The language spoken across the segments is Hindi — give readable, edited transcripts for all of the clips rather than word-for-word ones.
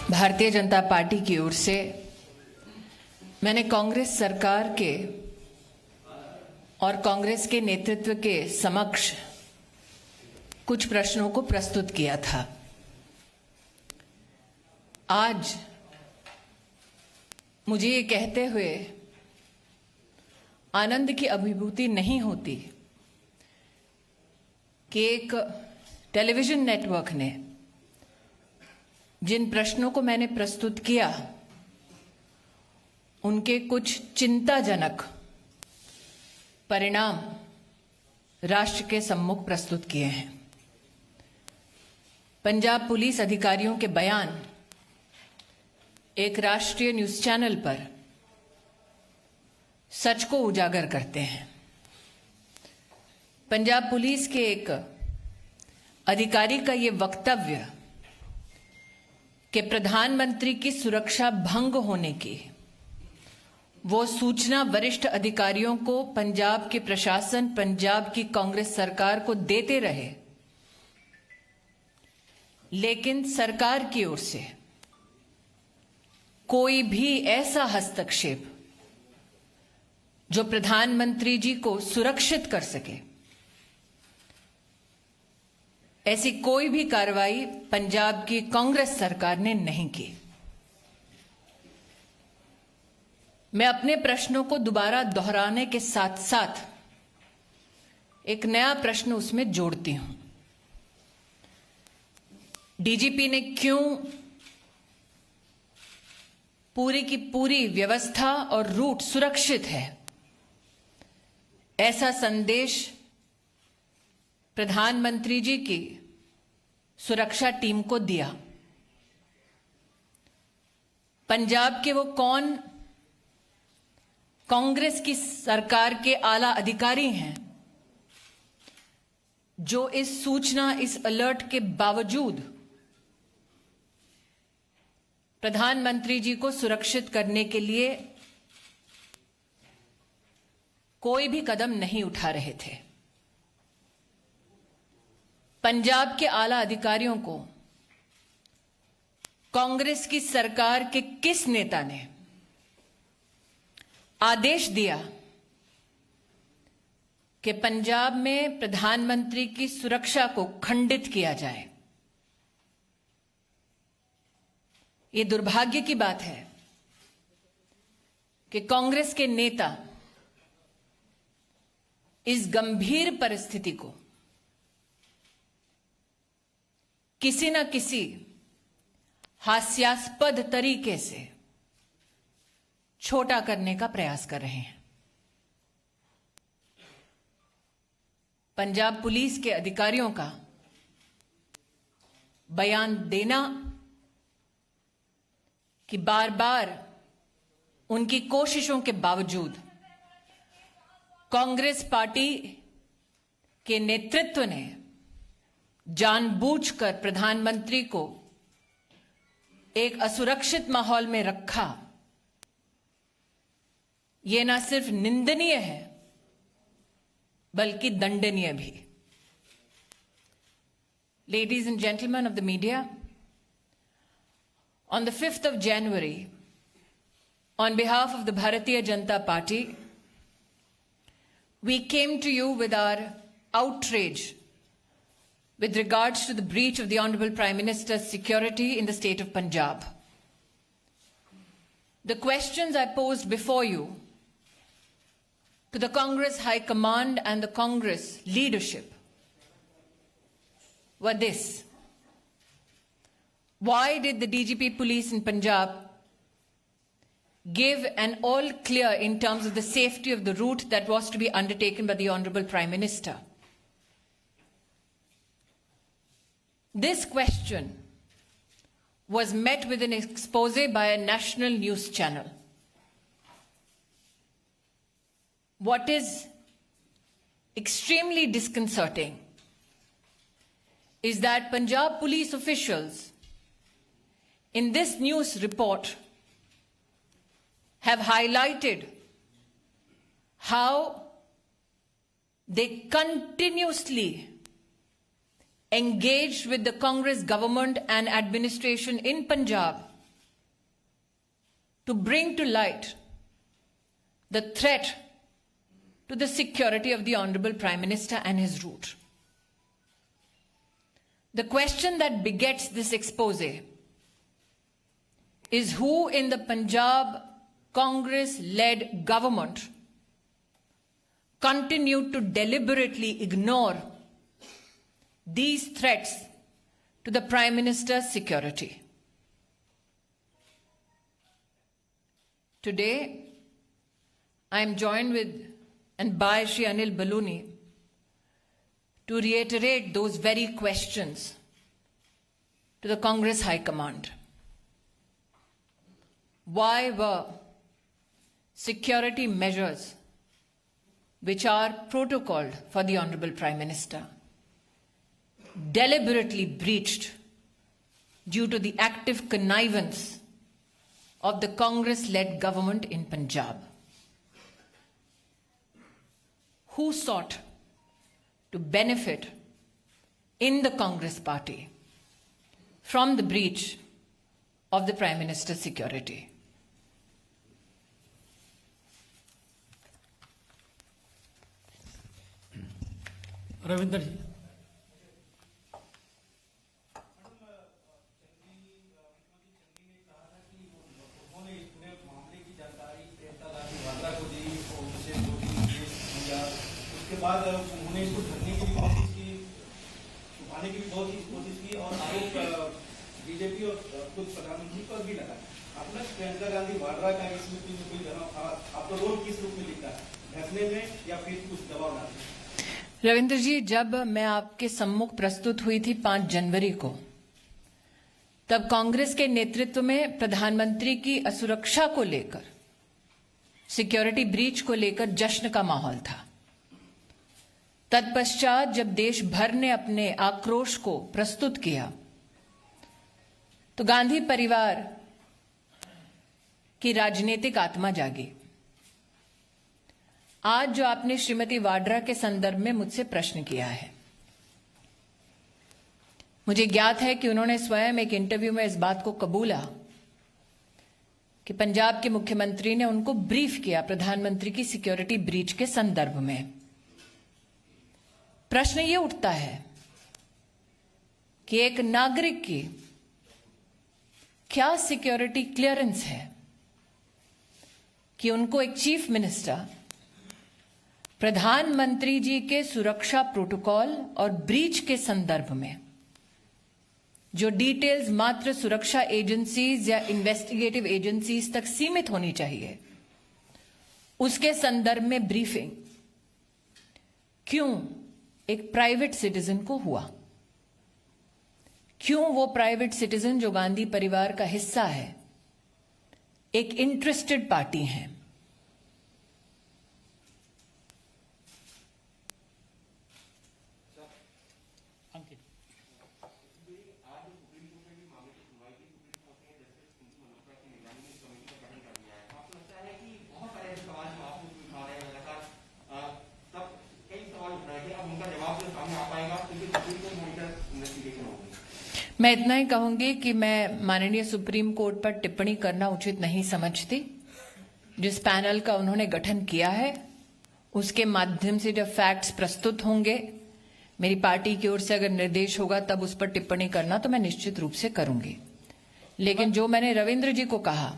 भारतीय जनता पार्टी की ओर से मैंने कांग्रेस सरकार के और कांग्रेस के नेतृत्व के समक्ष कुछ प्रश्नों को प्रस्तुत किया था। आज मुझे ये कहते हुए आनंद की अभिभूति नहीं होती कि एक टेलीविजन नेटवर्क ने जिन प्रश्नों को मैंने प्रस्तुत किया उनके कुछ चिंताजनक परिणाम राष्ट्र के सम्मुख प्रस्तुत किए हैं। पंजाब पुलिस अधिकारियों के बयान एक राष्ट्रीय न्यूज़ चैनल पर सच को उजागर करते हैं। पंजाब पुलिस के एक अधिकारी का ये वक्तव्य कि प्रधानमंत्री की सुरक्षा भंग होने की वो सूचना वरिष्ठ अधिकारियों को पंजाब के प्रशासन, पंजाब की कांग्रेस सरकार को देते रहे, लेकिन सरकार की ओर से कोई भी ऐसा हस्तक्षेप जो प्रधानमंत्री जी को सुरक्षित कर सके, ऐसी कोई भी कार्रवाई पंजाब की कांग्रेस सरकार ने नहीं की। मैं अपने प्रश्नों को दोबारा दोहराने के साथ साथ एक नया प्रश्न उसमें जोड़ती हूं। डीजीपी ने क्यों पूरी की पूरी व्यवस्था और रूट सुरक्षित है, ऐसा संदेश प्रधानमंत्री जी की सुरक्षा टीम को दिया? पंजाब के वो कौन कांग्रेस की सरकार के आला अधिकारी हैं जो इस सूचना, इस अलर्ट के बावजूद प्रधानमंत्री जी को सुरक्षित करने के लिए कोई भी कदम नहीं उठा रहे थे? पंजाब के आला अधिकारियों को कांग्रेस की सरकार के किस नेता ने आदेश दिया कि पंजाब में प्रधानमंत्री की सुरक्षा को खंडित किया जाए? ये दुर्भाग्य की बात है कि कांग्रेस के नेता इस गंभीर परिस्थिति को किसी न किसी हास्यास्पद तरीके से छोटा करने का प्रयास कर रहे हैं। पंजाब पुलिस के अधिकारियों का बयान देना कि बार बार उनकी कोशिशों के बावजूद कांग्रेस पार्टी के नेतृत्व ने जानबूझकर प्रधानमंत्री को एक असुरक्षित माहौल में रखा, यह न सिर्फ निंदनीय है बल्कि दंडनीय भी। Ladies and gentlemen of the media, on the 5th of January, on behalf of the Bharatiya Janata Party, we came to you with our outrage with regards to the breach of the Honorable Prime Minister's security in the state of Punjab. The questions I posed before you to the Congress High Command and the Congress leadership were this: why did the DGP police in Punjab give an all clear in terms of the safety of the route that was to be undertaken by the Honorable Prime Minister? This question was met with an expose by a national news channel. What is extremely disconcerting is that Punjab police officials in this news report have highlighted how they continuously engaged with the Congress government and administration in Punjab to bring to light the threat to the security of the Honorable Prime Minister and his route. The question that begets this expose is who in the Punjab Congress-led government continued to deliberately ignore these threats to the Prime Minister's security. Today, I am joined by Shri Anil Baluni to reiterate those very questions to the Congress High Command. Why were security measures which are protocoled for the Honorable Prime Minister deliberately breached due to the active connivance of the Congress-led government in Punjab? Who sought to benefit in the Congress party from the breach of the Prime Minister's security? Ravinder जी। उसके बाद उन्होंने इसको ढकने की भी कोशिश की, छुपाने की भी बहुत कोशिश की और आरोप बीजेपी और खुद प्रधानमंत्री पर भी लगा। अपना प्रियंका गांधी वाड्रा का इसमें कोई आपका रोल किस रूप में दिखता है, ढकने में या फिर कुछ दबाव डालने? रविंद्र जी, जब मैं आपके सम्मुख प्रस्तुत हुई थी 5 जनवरी को, तब कांग्रेस के नेतृत्व में प्रधानमंत्री की असुरक्षा को लेकर, सिक्योरिटी ब्रीच को लेकर जश्न का माहौल था। तत्पश्चात जब देश भर ने अपने आक्रोश को प्रस्तुत किया, तो गांधी परिवार की राजनीतिक आत्मा जागी। आज जो आपने श्रीमती वाड्रा के संदर्भ में मुझसे प्रश्न किया है, मुझे ज्ञात है कि उन्होंने स्वयं एक इंटरव्यू में इस बात को कबूला कि पंजाब के मुख्यमंत्री ने उनको ब्रीफ किया प्रधानमंत्री की सिक्योरिटी ब्रीच के संदर्भ में। प्रश्न ये उठता है कि एक नागरिक की क्या सिक्योरिटी क्लियरेंस है कि उनको एक चीफ मिनिस्टर प्रधानमंत्री जी के सुरक्षा प्रोटोकॉल और ब्रीच के संदर्भ में, जो डिटेल्स मात्र सुरक्षा एजेंसीज या इन्वेस्टिगेटिव एजेंसीज तक सीमित होनी चाहिए, उसके संदर्भ में ब्रीफिंग क्यों एक प्राइवेट सिटीजन को हुआ? क्यों वो प्राइवेट सिटीजन जो गांधी परिवार का हिस्सा है, एक इंटरेस्टेड पार्टी है, मैं इतना ही कहूंगी कि मैं माननीय सुप्रीम कोर्ट पर टिप्पणी करना उचित नहीं समझती। जिस पैनल का उन्होंने गठन किया है, उसके माध्यम से जब फैक्ट्स प्रस्तुत होंगे, मेरी पार्टी की ओर से अगर निर्देश होगा तब उस पर टिप्पणी करना तो मैं निश्चित रूप से करूंगी। लेकिन जो मैंने रविंद्र जी को कहा,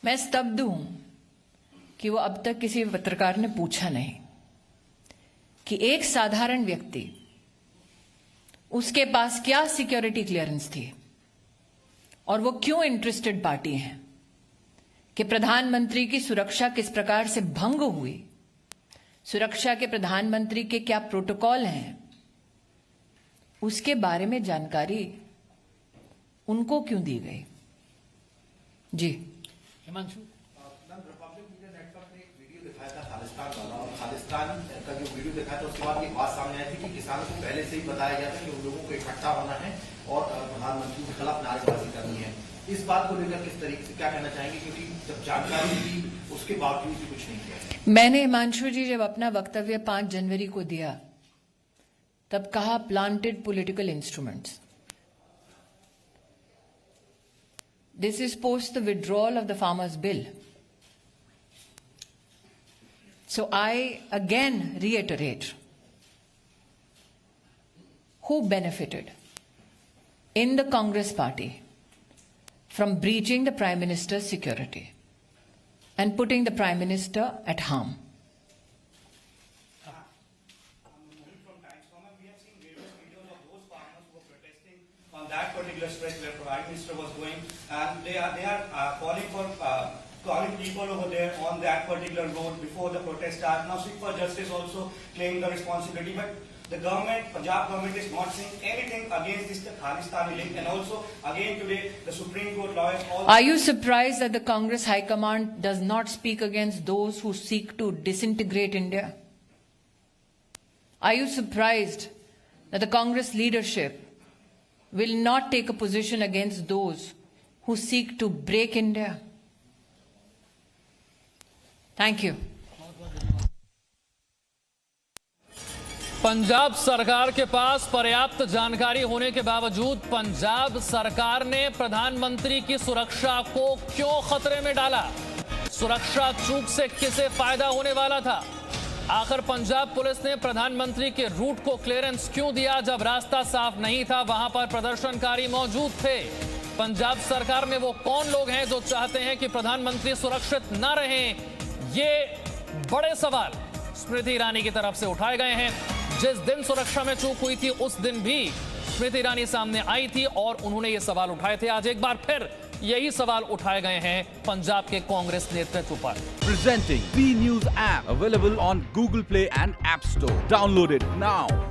मैं स्तब्ध हूं कि वो अब तक किसी पत्रकार ने पूछा नहीं कि एक साधारण व्यक्ति, उसके पास क्या सिक्योरिटी क्लियरेंस थी और वो क्यों इंटरेस्टेड पार्टी है कि प्रधानमंत्री की सुरक्षा किस प्रकार से भंग हुई, सुरक्षा के प्रधानमंत्री के क्या प्रोटोकॉल हैं, उसके बारे में जानकारी उनको क्यों दी गई? जी हिमांशु। रिपब्लिक मीडिया नेटवर्क ने एक वीडियो दिखाया था खालिस्तान वाला, और खालिस्तान का जो वीडियो दिखाया था उसके बाद एक बात सामने आई थी कि किसानों को पहले से ही बताया गया था कि उन लोगों को इकट्ठा होना है और प्रधानमंत्री के खिलाफ नारेबाजी करनी है। इस बात को लेकर किस तरीके से क्या कहना चाहेंगे, क्योंकि जब जानकारी दी उसके बावजूद भी कुछ नहीं किया? मैंने हिमांशु जी जब अपना वक्तव्य 5 जनवरी को दिया तब कहा planted political instruments. This is post the withdrawal of the Farmers' Bill. So I again reiterate, who benefited in the Congress party from breaching the Prime Minister's security and putting the Prime Minister at harm? From Times Common, we have seen various videos of those farmers who were protesting on that particular stretch where Prime Minister was going, and they are calling people over there on that particular road before the protest started. Now, Sikh for Justice also claimed the responsibility, but the government, Punjab government, is not saying anything against this Khalistani link. And also, again today, the Supreme Court lawyers also... Are you surprised that the Congress High Command does not speak against those who seek to disintegrate India? Are you surprised that the Congress leadership will not take a position against those who seek to break India? Thank you. Punjab सरकार के पास पर्याप्त जानकारी होने के बावजूद पंजाब सरकार ने प्रधानमंत्री की सुरक्षा को क्यों खतरे में डाला? सुरक्षा चूक से किसे फायदा होने वाला था? आखिर पंजाब पुलिस ने प्रधानमंत्री के रूट को क्लियरेंस क्यों दिया जब रास्ता साफ नहीं था? वहां पर प्रदर्शनकारी मौजूद थे। पंजाब सरकार में वो कौन लोग हैं जो चाहते हैं कि प्रधानमंत्री सुरक्षित न रहें? ये बड़े सवाल स्मृति ईरानी की तरफ से उठाए गए हैं। जिस दिन सुरक्षा में चूक हुई थी उस दिन भी स्मृति ईरानी सामने आई थी और उन्होंने ये सवाल उठाए थे। आज एक बार फिर यही सवाल उठाए गए हैं पंजाब के कांग्रेस नेतृत्व पर। Presenting B News app available on Google Play and App Store. Download it now.